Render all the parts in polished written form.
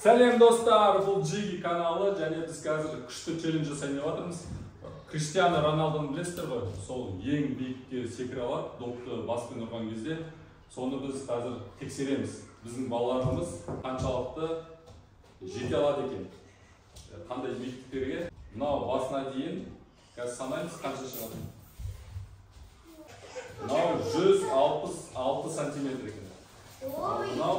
Сәлем достар, бұл Джиги каналы, және біз қазір күшті челлендж жасайын деп жатырмыз. Криштиану Роналдоны білесіздер ғой, сол ең биікке секіре алады, допты баспен ұрған кезде. Соны біз қазір тексереміз. Біздің балаларымыз қаншалықты жете алады екен. Қандай биіктіктерге. Мынау басына дейін, қазір санаймыз қанша шығады. Мынау 166 сантиметр екен. Мынау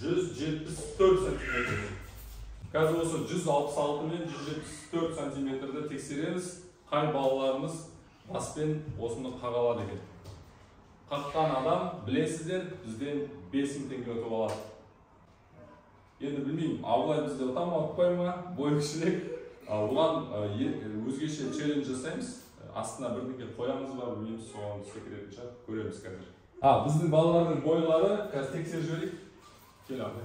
174 сантиметр. Қазір осы 166 мен 174 сантиметрді тексереміз. Қай балаларымыз баспен осыны қағалады екен. Қаққан адам білесіздер, бізден 5000 теңге ұтып алады. Енді білмеймін, Абылай бізде ұта ма, ұтпай ма, бойы кішірек. Бұған өзгеше челлендж жасаймыз. Астына бірдеңе қоямыз ба, білмейміз, соған секіретін шығар, көреміз қазір. Біздің балалардың бойлары қазір тексеріп жіберейік. Кел Абылай.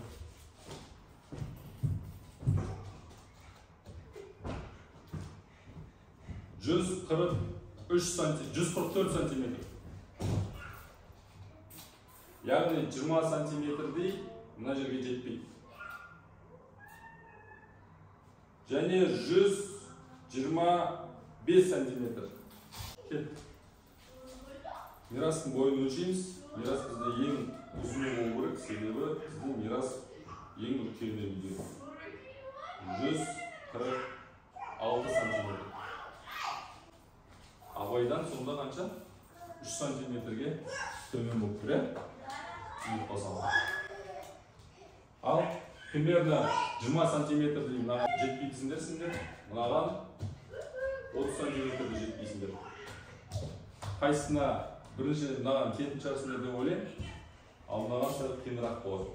144 сантиметр. Яғни 20 сантиметрдей мына жерге жетпейді. Және 125 сантиметр. Кет. Мирастың бойын өлшейміз. Мирас бізде ең ұзыны болу керек, себебі біздің Мирас ең үлкені үйде. 146 сантиметр. Абайдан сонда қанша? 3 сантиметрге төмен болып тұр, Ал примерно 20 сантиметрді мынаған жетпейсіңдер, мынаған 30 сантиметрді жетпейсіңдер. Қайсына бірінші мынаған кетін шығарсыңдар деп ойлаймын, ал мынаған сәл қиынырақ болады.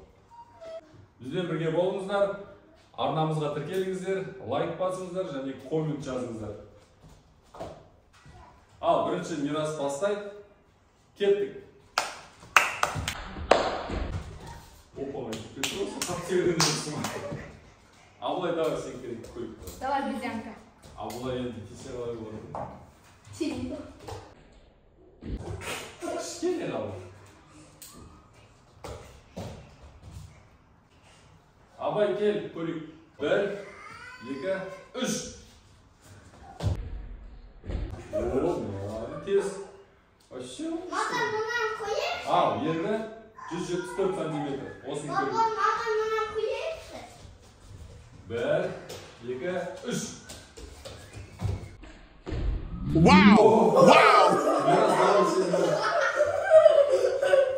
Бізбен бірге болыңыздар, арнамызға тіркеліңіздер, лайк басыңыздар және коммент жазыңыздар. Ал бірінші Мирас бастайды. Кеттік. Абылай, давай сен керек көйік. Давай бизянка. Абылай енді тесе қалай болады. Тиді. Кішкене Абылай. Абай кел көйік. 1, 2, 3. Тез. Вообще. Маған мұнан қойайықшы. Енді 174 сантиметр. Осыны көріп. Маған мұнан қойайықшы. 1, 2, 3. Вау! Вау!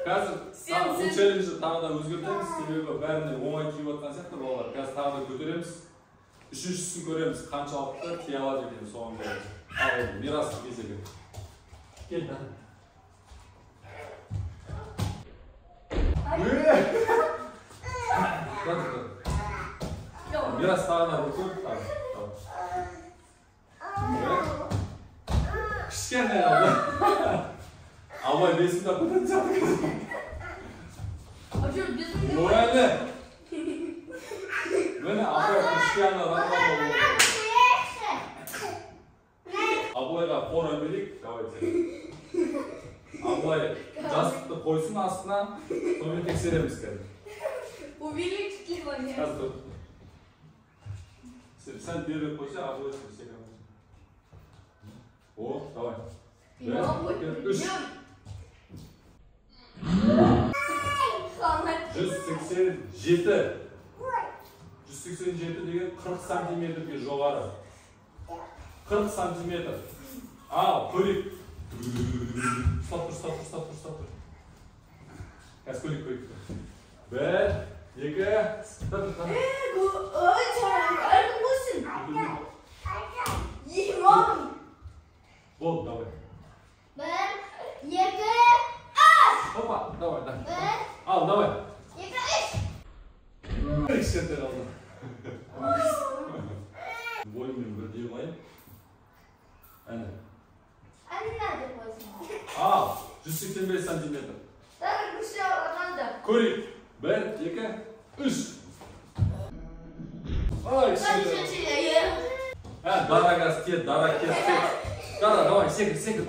Қазір бұл челленджі тағы да өзгертеміз, себебі бәріне оңай тиіп жатқан сияқты балалар. Қазір тағы да көтереміз. Үшіншісін көреміз, қаншалықты тие алады екен соған көреміз. Ал Мирастың кезегі. Кел, да. Мирас тағына бұл көп. Кішкене алды. Абай бесімді көтетін жатыр. Нұрайлы. Мені Абай Криштиану Роналдо болды. Абылайға қора берейік, давайте. Абылай жастықты қойсын астына, сонымен тексереміз қазір. Увеличить километр. Қазір. Сәл бері қойса, Абылай секіреміз. О, давай. 1, 2, 3. 187. 187 деген 40 сантиметрге жоғары. 40 сантиметр. Ал, көрейік. Стоп тұр. Қазір көрейік. 1, 2, 3. Болды, давай. 1, 2, 3. Опа, давай. Ал, давай. 2, 3. Кішкентай қалды. Бойымен бірдей қойып. Әне. Әне қойсын. Ал, 185 сантиметр. Көрейік. 1, 2, 3. Ай, кішкентай. Дара газ, кет. Дара, давай, секір.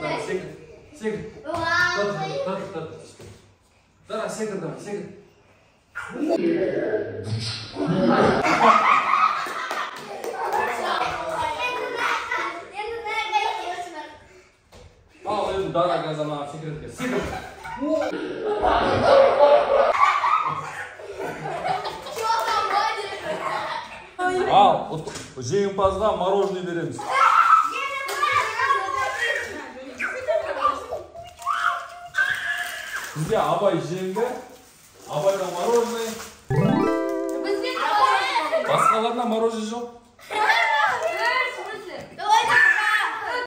Дара, секір, давай. Al endi dara gazana секретке. Секрет. Al, жеңімпазға мороженое береміз. Сізге Абай жеңді. Абайда мороженое. Басқаларына мороженое жоқ.